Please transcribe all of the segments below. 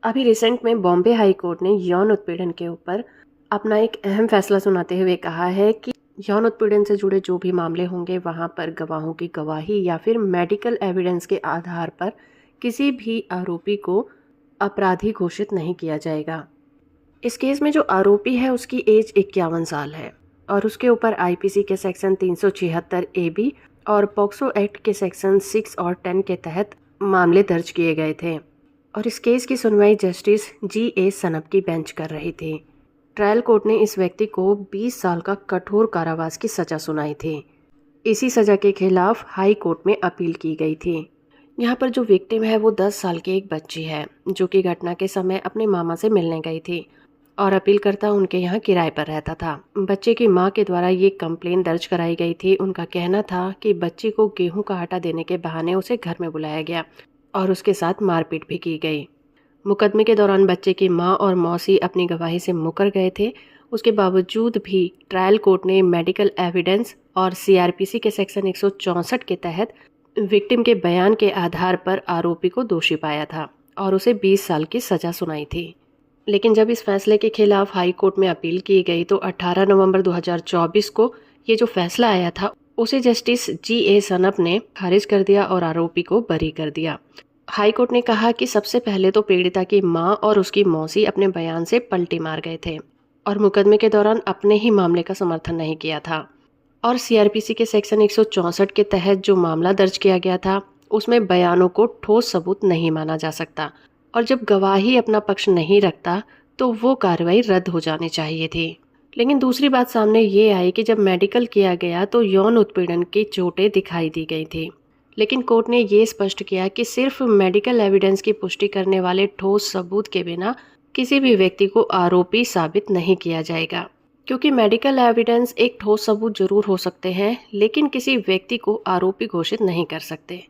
अभी रिसेंट में Bombay high court ने यौन उत्पीड़न के ऊपर अपना एक अहम फैसला सुनाते हुए कहा है कि यौन उत्पीड़न से जुड़े जो भी मामले होंगे वहां पर गवाहों की गवाही या फिर मेडिकल एविडेंस के आधार पर किसी भी आरोपी को अपराधी घोषित नहीं किया जाएगा। इस केस में जो आरोपी है उसकी एज 51 साल है और उसके ऊपर आईपीसी के सेक्शन 376 AB और पॉक्सो एक्ट के सेक्शन 6 और 10 के तहत मामले दर्ज किए गए थे और इस केस की सुनवाई जस्टिस G.A. सनप की बेंच कर रही थी। ट्रायल कोर्ट ने इस व्यक्ति को 20 साल का कठोर कारावास की सजा सुनाई थी। इसी सजा के खिलाफ हाई कोर्ट में अपील की गई थी। यहाँ पर जो विक्टिम है वो 10 साल की एक बच्ची है जो कि घटना के समय अपने मामा से मिलने गई थी और अपीलकर्ता उनके यहाँ किराए पर रहता था। बच्चे की माँ के द्वारा ये कंप्लेन दर्ज कराई गई थी। उनका कहना था कि बच्ची को गेहूं का आटा देने के बहाने उसे घर में बुलाया गया और उसके साथ मारपीट भी की गई। मुकदमे के दौरान बच्चे की मां और मौसी अपनी गवाही से मुकर गए थे। उसके बावजूद भी ट्रायल कोर्ट ने मेडिकल एविडेंस और सीआरपीसी के सेक्शन 164 के तहत विक्टिम के बयान के आधार पर आरोपी को दोषी पाया था और उसे 20 साल की सजा सुनाई थी। लेकिन जब इस फैसले के खिलाफ हाई कोर्ट में अपील की गई तो 18 नवंबर 2024 को ये जो फैसला आया था उसे जस्टिस G.A. सनप ने खारिज कर दिया और आरोपी को बरी कर दिया। हाई कोर्ट ने कहा कि सबसे पहले तो पीड़िता की मां और उसकी मौसी अपने बयान से पलटी मार गए थे और मुकदमे के दौरान अपने ही मामले का समर्थन नहीं किया था और सीआरपीसी के सेक्शन 164 के तहत जो मामला दर्ज किया गया था उसमें बयानों को ठोस सबूत नहीं माना जा सकता और जब गवाही अपना पक्ष नहीं रखता तो वो कार्रवाई रद्द हो जानी चाहिए थी। लेकिन दूसरी बात सामने ये आई कि जब मेडिकल किया गया तो यौन उत्पीड़न की चोटें दिखाई दी गई थी। लेकिन कोर्ट ने ये स्पष्ट किया कि सिर्फ मेडिकल एविडेंस की पुष्टि करने वाले ठोस सबूत के बिना किसी भी व्यक्ति को आरोपी साबित नहीं किया जाएगा, क्योंकि मेडिकल एविडेंस एक ठोस सबूत जरूर हो सकते हैं लेकिन किसी व्यक्ति को आरोपी घोषित नहीं कर सकते।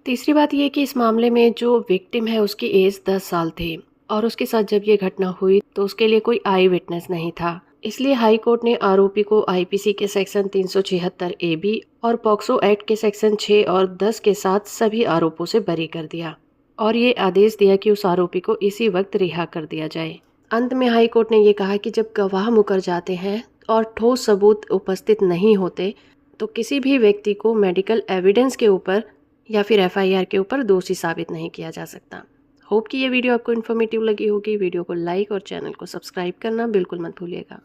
तीसरी बात यह कि इस मामले में जो विक्टिम है उसकी एज 10 साल थी और उसके साथ जब ये घटना हुई तो उसके लिए कोई आई विटनेस नहीं था। इसलिए हाई कोर्ट ने आरोपी को आईपीसी के सेक्शन 376 AB और पॉक्सो एक्ट के सेक्शन 6 और 10 के साथ सभी आरोपों से बरी कर दिया और ये आदेश दिया कि उस आरोपी को इसी वक्त रिहा कर दिया जाए। अंत में हाई कोर्ट ने ये कहा कि जब गवाह मुकर जाते हैं और ठोस सबूत उपस्थित नहीं होते तो किसी भी व्यक्ति को मेडिकल एविडेंस के ऊपर या फिर FIR के ऊपर दोषी साबित नहीं किया जा सकता। होप कि ये वीडियो आपको इन्फॉर्मेटिव लगी होगी। वीडियो को लाइक और चैनल को सब्सक्राइब करना बिल्कुल मत भूलिएगा।